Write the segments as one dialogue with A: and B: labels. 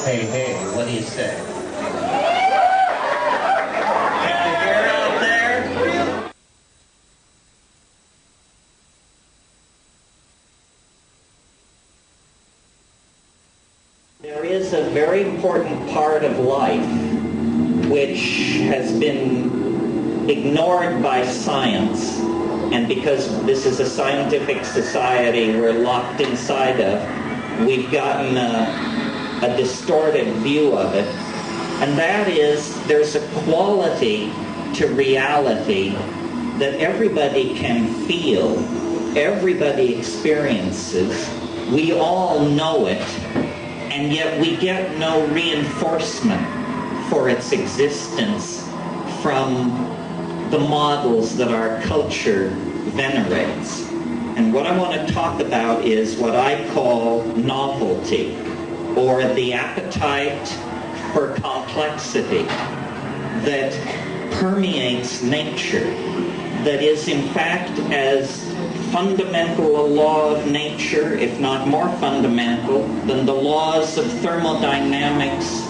A: Hey, hey, what do you say? Can you hear out there? There is a very important part of life which has been ignored by science, and because this is a scientific society we're locked inside of, we've gotten a distorted view of it, and that is there's a quality to reality that everybody can feel, everybody experiences, we all know it, and yet we get no reinforcement for its existence from the models that our culture venerates. And what I want to talk about is what I call novelty, or the appetite for complexity that permeates nature, that is in fact as fundamental a law of nature, if not more fundamental, than the laws of thermodynamics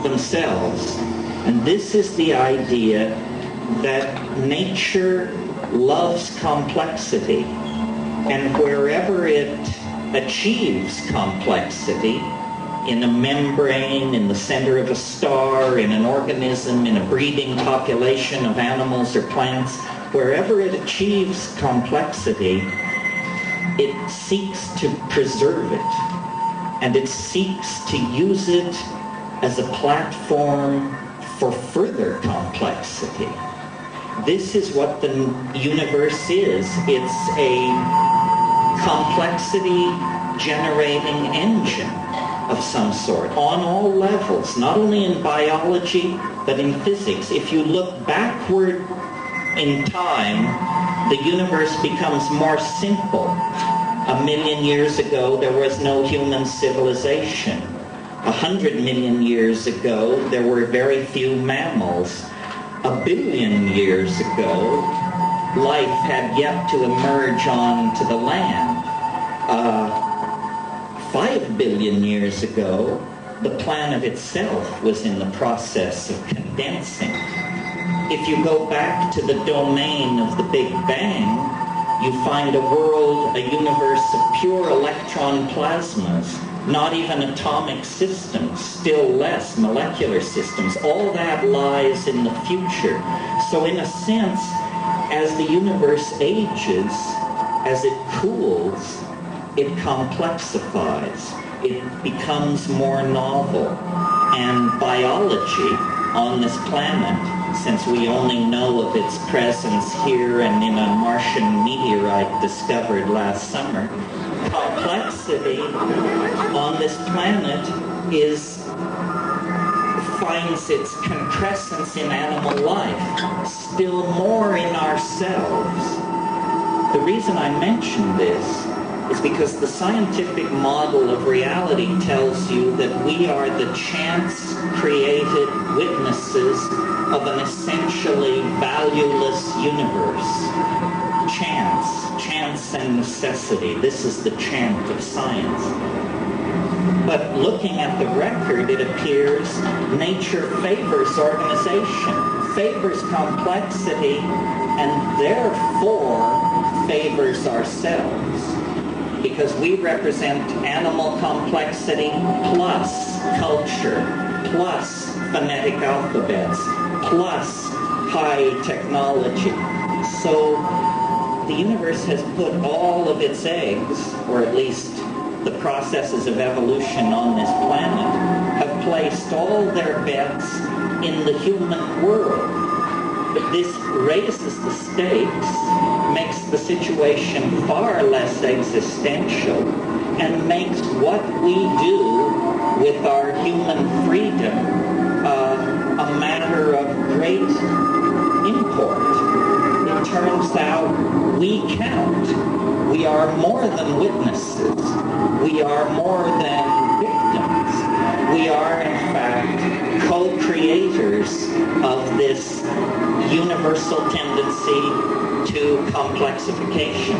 A: themselves. And this is the idea that nature loves complexity, and wherever it achieves complexity, in a membrane, in the center of a star, in an organism, in a breeding population of animals or plants, wherever it achieves complexity, it seeks to preserve it, and it seeks to use it as a platform for further complexity. This is what the universe is. It's a complexity generating engine of some sort on all levels, not only in biology but in physics. If you look backward in time, the universe becomes more simple. 1 million years ago there was no human civilization. 100 million years ago there were very few mammals. 1 billion years ago life had yet to emerge onto the land. 5 billion years ago, the planet itself was in the process of condensing. If you go back to the domain of the Big Bang, you find a world, a universe of pure electron plasmas, not even atomic systems, still less molecular systems. All that lies in the future. So in a sense, as the universe ages, as it cools, it complexifies, it becomes more novel. And biology on this planet, since we only know of its presence here and in a Martian meteorite discovered last summer, complexity on this planet finds its concrescence in animal life, still more in ourselves. The reason I mention this is because the scientific model of reality tells you that we are the chance-created witnesses of an essentially valueless universe. Chance and necessity. This is the chant of science. But looking at the record, it appears nature favors organization, favors complexity, and therefore favors ourselves. Because we represent animal complexity plus culture, plus phonetic alphabets, plus high technology. So the universe has put all of its eggs, or at least the processes of evolution on this planet, have placed all their bets in the human world. But this raises the stakes, makes the situation far less existential, and makes what we do with our human freedom a matter of great import. It turns out we count. We are more than witnesses. We are more than victims. We are, in fact, co-creators of this universal tendency to complexification.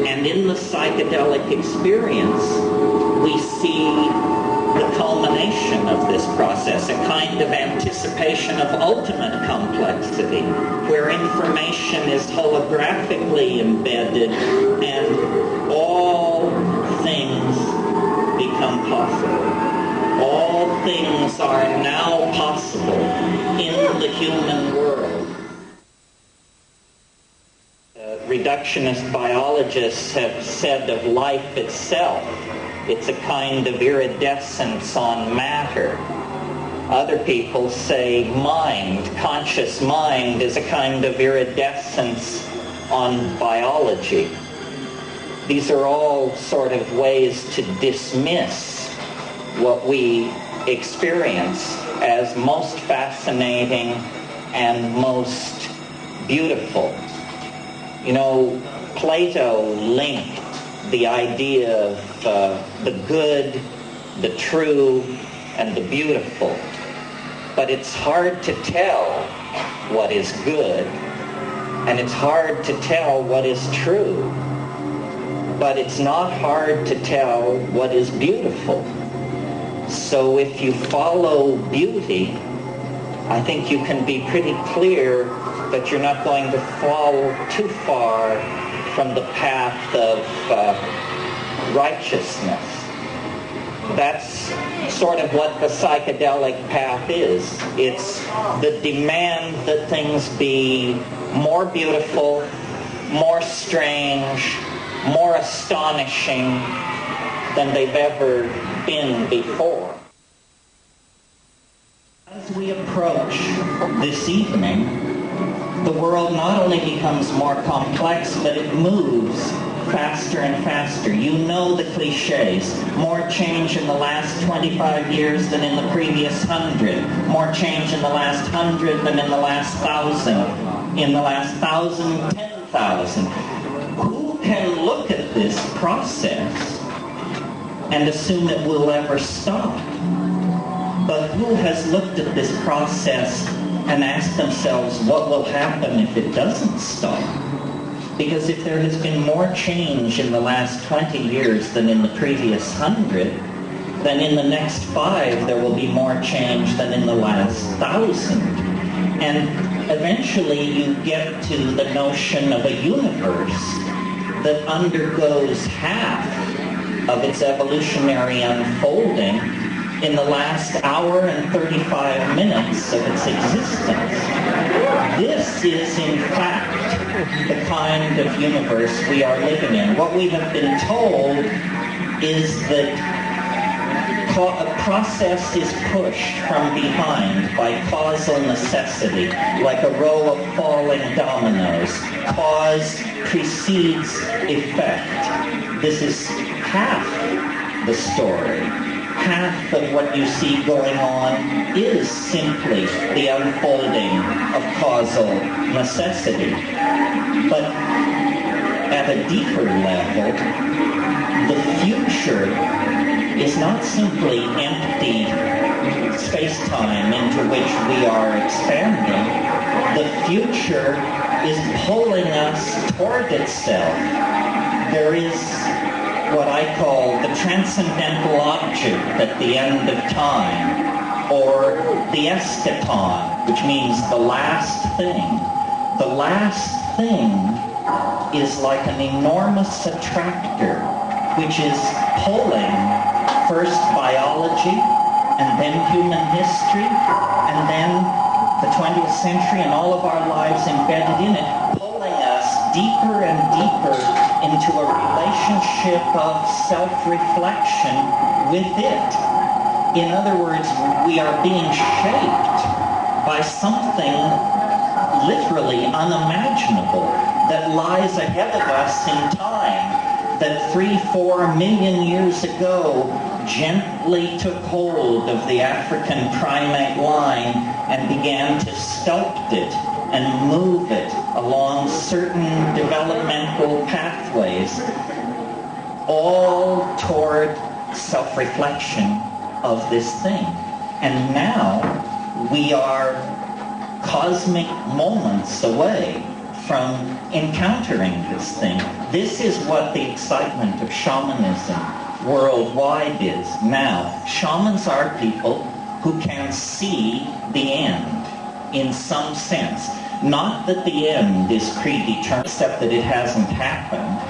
A: And in the psychedelic experience, we see the culmination of as a kind of anticipation of ultimate complexity, where information is holographically embedded and all things become possible. All things are now possible in the human world. Reductionist biologists have said of life itself, it's a kind of iridescence on matter. Other people say mind, conscious mind, is a kind of iridescence on biology. These are all sort of ways to dismiss what we experience as most fascinating and most beautiful. You know, Plato linked the idea of the good, the true, and the beautiful. But it's hard to tell what is good, and it's hard to tell what is true. But it's not hard to tell what is beautiful. So if you follow beauty, I think you can be pretty clear that you're not going to fall too far from the path of righteousness. That's sort of what the psychedelic path is. It's the demand that things be more beautiful, more strange, more astonishing than they've ever been before. As we approach this evening, the world not only becomes more complex, but it moves faster and faster. You know the cliches. More change in the last 25 years than in the previous 100. More change in the last 100 than in the last 1,000. In the last 1,000, 10,000. Who can look at this process and assume it will ever stop? But who has looked at this process and asked themselves what will happen if it doesn't stop? Because if there has been more change in the last 20 years than in the previous 100, then in the next 5 there will be more change than in the last 1,000. And eventually you get to the notion of a universe that undergoes half of its evolutionary unfolding in the last hour and 35 minutes of its existence. This is, in fact, the kind of universe we are living in. What we have been told is that a process is pushed from behind by causal necessity, like a row of falling dominoes. Cause precedes effect. This is half the story. Half of what you see going on is simply the unfolding of causal necessity. But at a deeper level, the future is not simply empty space-time into which we are expanding. The future is pulling us toward itself. There is what I call the transcendental object at the end of time, or the eschaton, which means the last thing. The last thing is like an enormous attractor, which is pulling first biology, and then human history, and then the 20th century and all of our lives embedded in it, pulling us deeper and deeper into a relationship of self-reflection with it. In other words, we are being shaped by something literally unimaginable that lies ahead of us in time, that 3-4 million years ago gently took hold of the African primate line and began to sculpt it and move it along certain developmental pathways, all toward self-reflection of this thing. And now we are cosmic moments away from encountering this thing. This is what the excitement of shamanism worldwide is now. Shamans are people who can see the end in some sense. Not that the end is predetermined, except that it hasn't happened.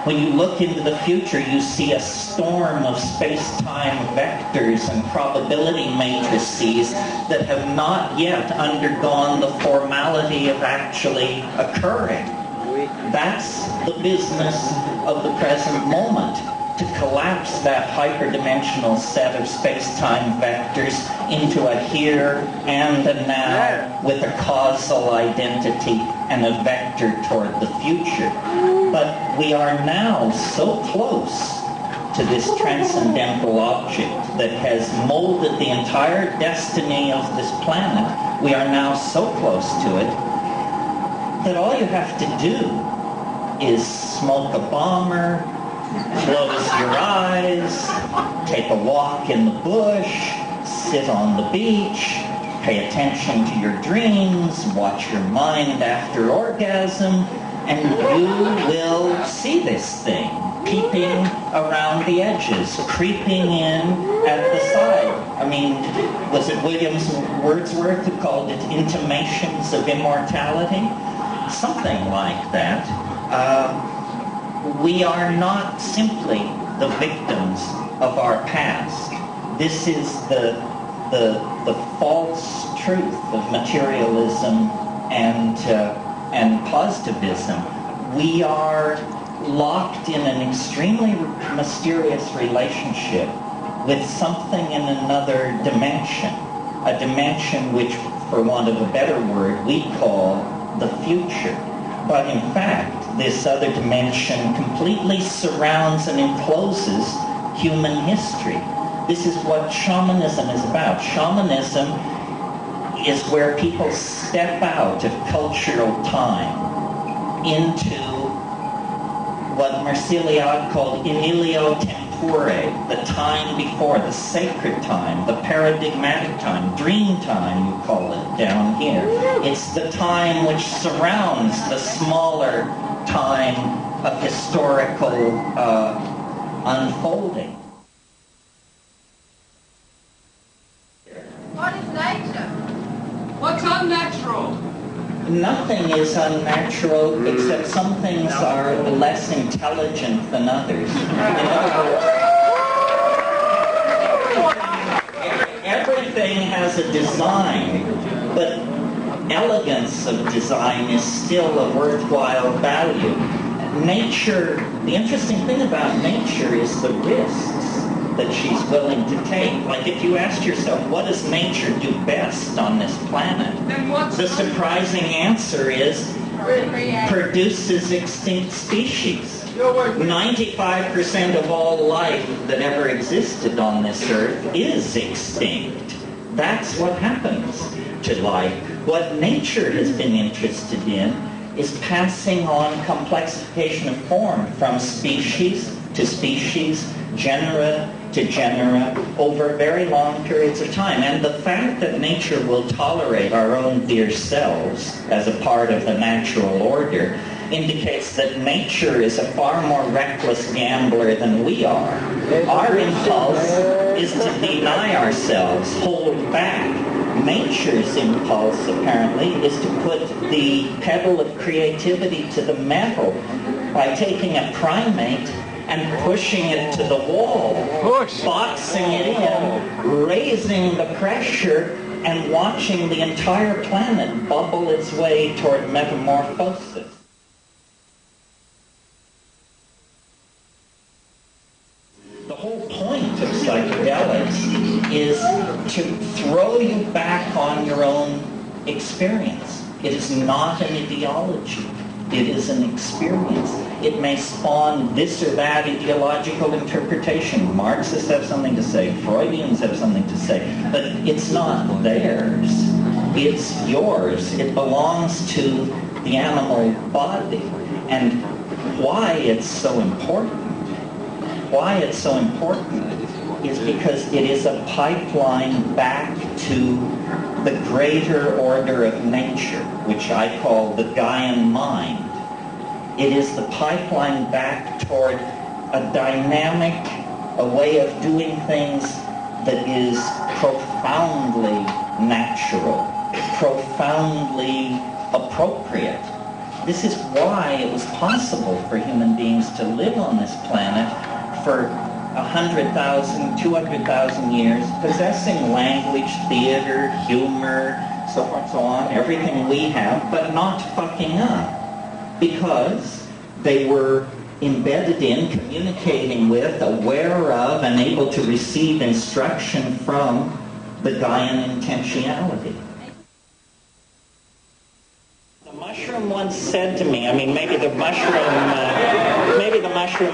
A: When you look into the future, you see a storm of space-time vectors and probability matrices that have not yet undergone the formality of actually occurring. That's the business of the present moment, to collapse that hyperdimensional set of space-time vectors into a here and a now with a causal identity and a vector toward the future. But we are now so close to this transcendental object that has molded the entire destiny of this planet. We are now so close to it that all you have to do is smoke a bomber, close your eyes, take a walk in the bush, sit on the beach, pay attention to your dreams, watch your mind after orgasm, and you will see this thing peeping around the edges, creeping in at the side. I mean, was it Wordsworth who called it intimations of immortality? Something like that. We are not simply the victims of our past. This is the false truth of materialism and positivism. We are locked in an extremely mysterious relationship with something in another dimension, a dimension which, for want of a better word, we call the future. But in fact, this other dimension completely surrounds and encloses human history. This is what shamanism is about. Shamanism is where people step out of cultural time into what Marceliade called in ilio tempore, the time before, the sacred time, the paradigmatic time, dream time, you call it down here. It's the time which surrounds the smaller time of historical unfolding.
B: What is nature?
C: What's unnatural?
A: Nothing is unnatural except some things are less intelligent than others. Everything has a design, but elegance of design is still a worthwhile value. Nature, the interesting thing about nature is the risks that she's willing to take. Like if you asked yourself, what does nature do best on this planet? The surprising answer is produces extinct species. 95% of all life that ever existed on this earth is extinct. That's what happens to life. What nature has been interested in is passing on complexification of form from species to species, genera to genera, over very long periods of time. And the fact that nature will tolerate our own dear selves as a part of the natural order indicates that nature is a far more reckless gambler than we are. Our impulse is to deny ourselves, hold back. Nature's impulse, apparently, is to put the pedal of creativity to the metal by taking a primate and pushing it to the wall, boxing it in, raising the pressure, and watching the entire planet bubble its way toward metamorphosis. The whole point of psychedelics is to throw you back on your own experience. It is not an ideology. It is an experience. It may spawn this or that ideological interpretation. Marxists have something to say. Freudians have something to say. But it's not theirs. It's yours. It belongs to the animal body. And why it's so important, is because it is a pipeline back to the greater order of nature, which I call the Gaian mind. It is the pipeline back toward a dynamic, a way of doing things that is profoundly natural, profoundly appropriate. This is why it was possible for human beings to live on this planet for 100,000, 200,000 years, possessing language, theater, humor, so forth and so on, everything we have, but not fucking up. Because they were embedded in, communicating with, aware of, and able to receive instruction from the Gaian intentionality. The mushroom once said to me, I mean, maybe the mushroom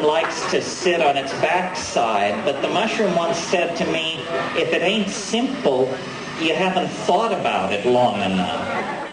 A: likes to sit on its backside, but the mushroom once said to me, if it ain't simple, you haven't thought about it long enough.